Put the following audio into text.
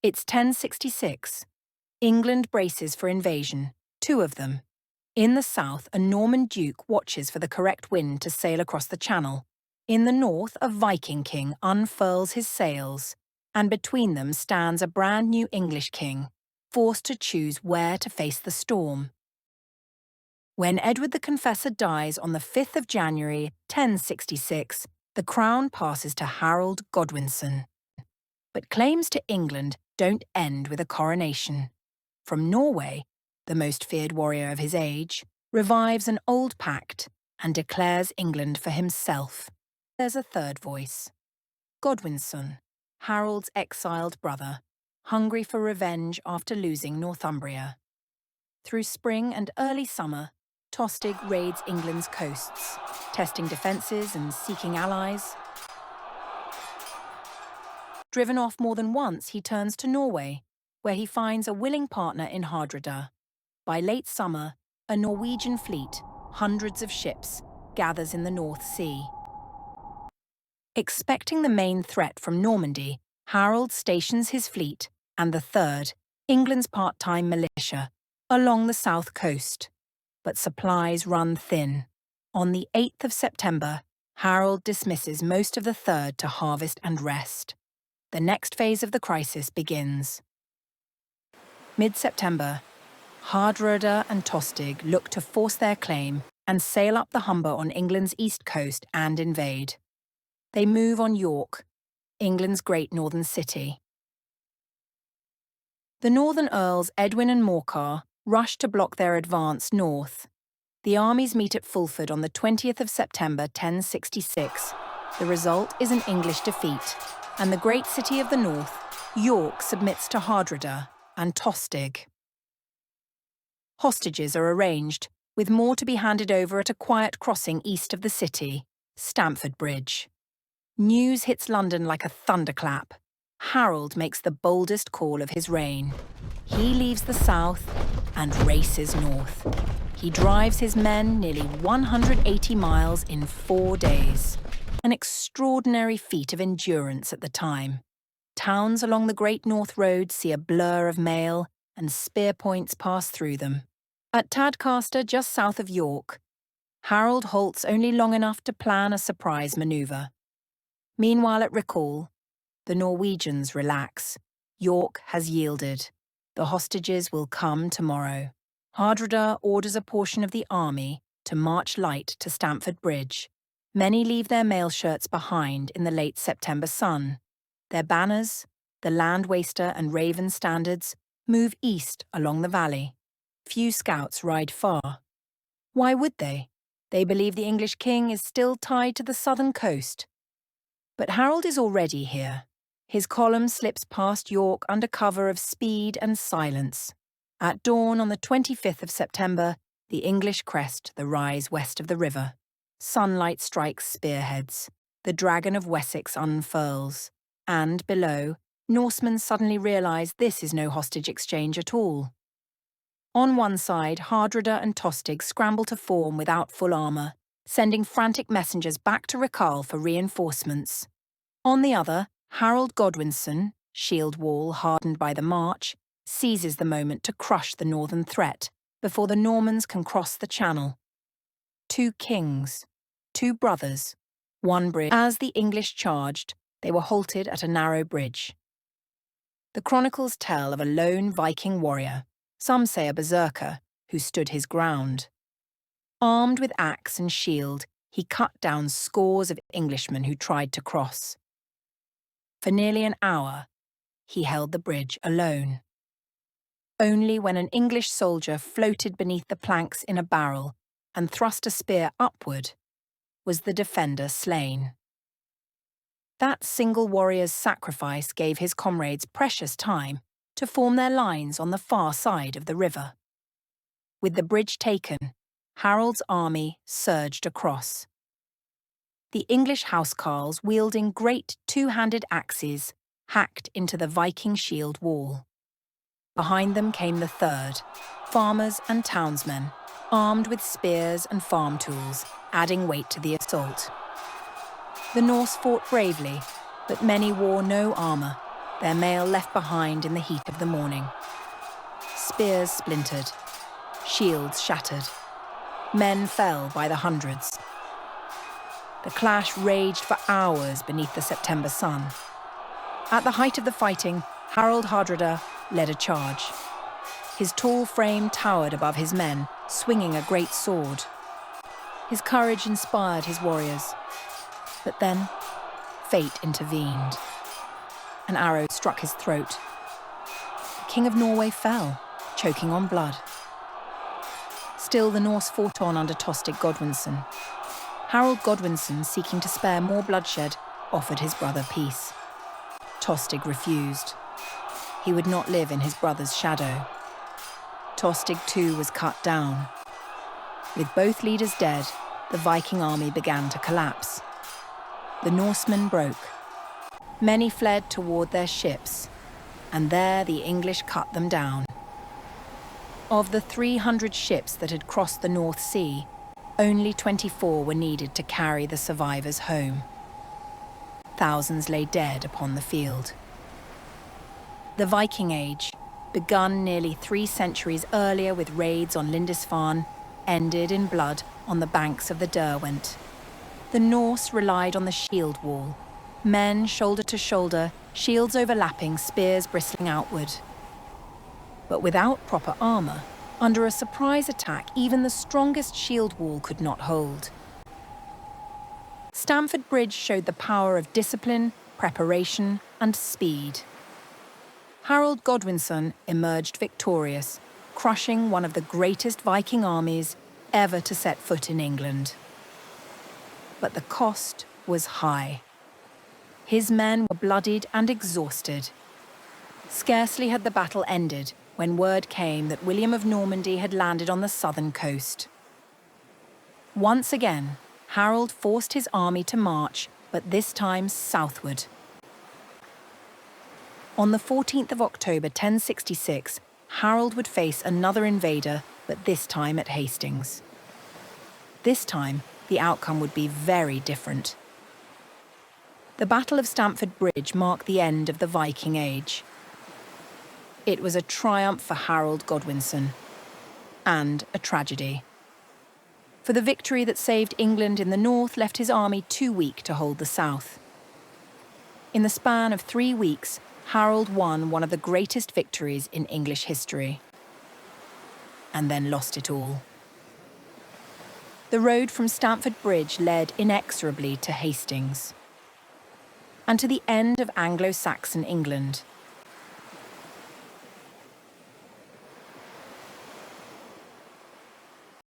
It's 1066. England braces for invasion, 2 of them. In the south, a Norman duke watches for the correct wind to sail across the channel. In the north, a Viking king unfurls his sails, and between them stands a brand new English king, forced to choose where to face the storm. When Edward the Confessor dies on the 5th of January, 1066, the crown passes to Harold Godwinson. But claims to England don't end with a coronation. From Norway, the most feared warrior of his age, revives an old pact and declares England for himself. There's a third voice. Godwinson, Harold's exiled brother, hungry for revenge after losing Northumbria. Through spring and early summer, Tostig raids England's coasts, testing defences and seeking allies. Driven off more than once, he turns to Norway, where he finds a willing partner in Hardrada. By late summer, a Norwegian fleet, hundreds of ships, gathers in the North Sea. Expecting the main threat from Normandy, Harold stations his fleet and the 3rd, England's part-time militia, along the south coast. But supplies run thin. On the 8th of September, Harold dismisses most of the 3rd to harvest and rest. The next phase of the crisis begins. Mid-September, Hardrada and Tostig look to force their claim and sail up the Humber on England's east coast and invade. They move on York, England's great northern city. The northern earls Edwin and Morcar rush to block their advance north. The armies meet at Fulford on the 20th of September 1066. The result is an English defeat, and the great city of the north, York, submits to Hardrada and Tostig. Hostages are arranged, with more to be handed over at a quiet crossing east of the city, Stamford Bridge. News hits London like a thunderclap. Harold makes the boldest call of his reign. He leaves the south and races north. He drives his men nearly 180 miles in 4 days. An extraordinary feat of endurance at the time. Towns along the Great North Road see a blur of mail, and spear points pass through them. At Tadcaster, just south of York, Harold halts only long enough to plan a surprise manoeuvre. Meanwhile at Riccall, the Norwegians relax. York has yielded. The hostages will come tomorrow. Hardrada orders a portion of the army to march light to Stamford Bridge. Many leave their mail shirts behind in the late September sun. Their banners, the Land Waster and Raven standards, move east along the valley. Few scouts ride far. Why would they? They believe the English king is still tied to the southern coast. But Harold is already here. His column slips past York under cover of speed and silence. At dawn on the 25th of September, the English crest the rise west of the river. Sunlight strikes spearheads. The Dragon of Wessex unfurls. And, below, Norsemen suddenly realise this is no hostage exchange at all. On one side, Hardrada and Tostig scramble to form without full armour, sending frantic messengers back to Riccall for reinforcements. On the other, Harold Godwinson, shield wall hardened by the march, seizes the moment to crush the northern threat before the Normans can cross the channel. 2 kings, 2 brothers, 1 bridge. As the English charged, they were halted at a narrow bridge. The chronicles tell of a lone Viking warrior, some say a berserker, who stood his ground. Armed with axe and shield, he cut down scores of Englishmen who tried to cross. For nearly an hour, he held the bridge alone. Only when an English soldier floated beneath the planks in a barrel and thrust a spear upward was the defender slain. That single warrior's sacrifice gave his comrades precious time to form their lines on the far side of the river. With the bridge taken, Harold's army surged across. The English housecarls, wielding great 2-handed axes, hacked into the Viking shield wall. Behind them came the 3rd, farmers and townsmen, armed with spears and farm tools, adding weight to the assault. The Norse fought bravely, but many wore no armour. their mail left behind in the heat of the morning. Spears splintered, shields shattered. Men fell by the hundreds. The clash raged for hours beneath the September sun. At the height of the fighting, Harald Hardrada led a charge. His tall frame towered above his men, swinging a great sword. His courage inspired his warriors. But then, fate intervened. An arrow struck his throat. The King of Norway fell, choking on blood. Still, the Norse fought on under Tostig Godwinson. Harold Godwinson, seeking to spare more bloodshed, offered his brother peace. Tostig refused. He would not live in his brother's shadow. Tostig too was cut down. With both leaders dead, the Viking army began to collapse. The Norsemen broke. Many fled toward their ships, and there the English cut them down. Of the 300 ships that had crossed the North Sea, only 24 were needed to carry the survivors home. Thousands lay dead upon the field. The Viking Age, begun nearly 3 centuries earlier with raids on Lindisfarne, ended in blood on the banks of the Derwent. The Norse relied on the shield wall, men shoulder to shoulder, shields overlapping, spears bristling outward. But without proper armour, under a surprise attack, even the strongest shield wall could not hold. Stamford Bridge showed the power of discipline, preparation, and speed. Harold Godwinson emerged victorious, crushing one of the greatest Viking armies ever to set foot in England. But the cost was high. His men were bloodied and exhausted. Scarcely had the battle ended when word came that William of Normandy had landed on the southern coast. Once again, Harold forced his army to march, but this time southward. On the 14th of October 1066, Harold would face another invader, but this time at Hastings. This time, the outcome would be very different. The Battle of Stamford Bridge marked the end of the Viking Age. It was a triumph for Harold Godwinson, and a tragedy. For the victory that saved England in the north left his army too weak to hold the south. In the span of 3 weeks, Harold won one of the greatest victories in English history, and then lost it all. The road from Stamford Bridge led inexorably to Hastings, and to the end of Anglo-Saxon England.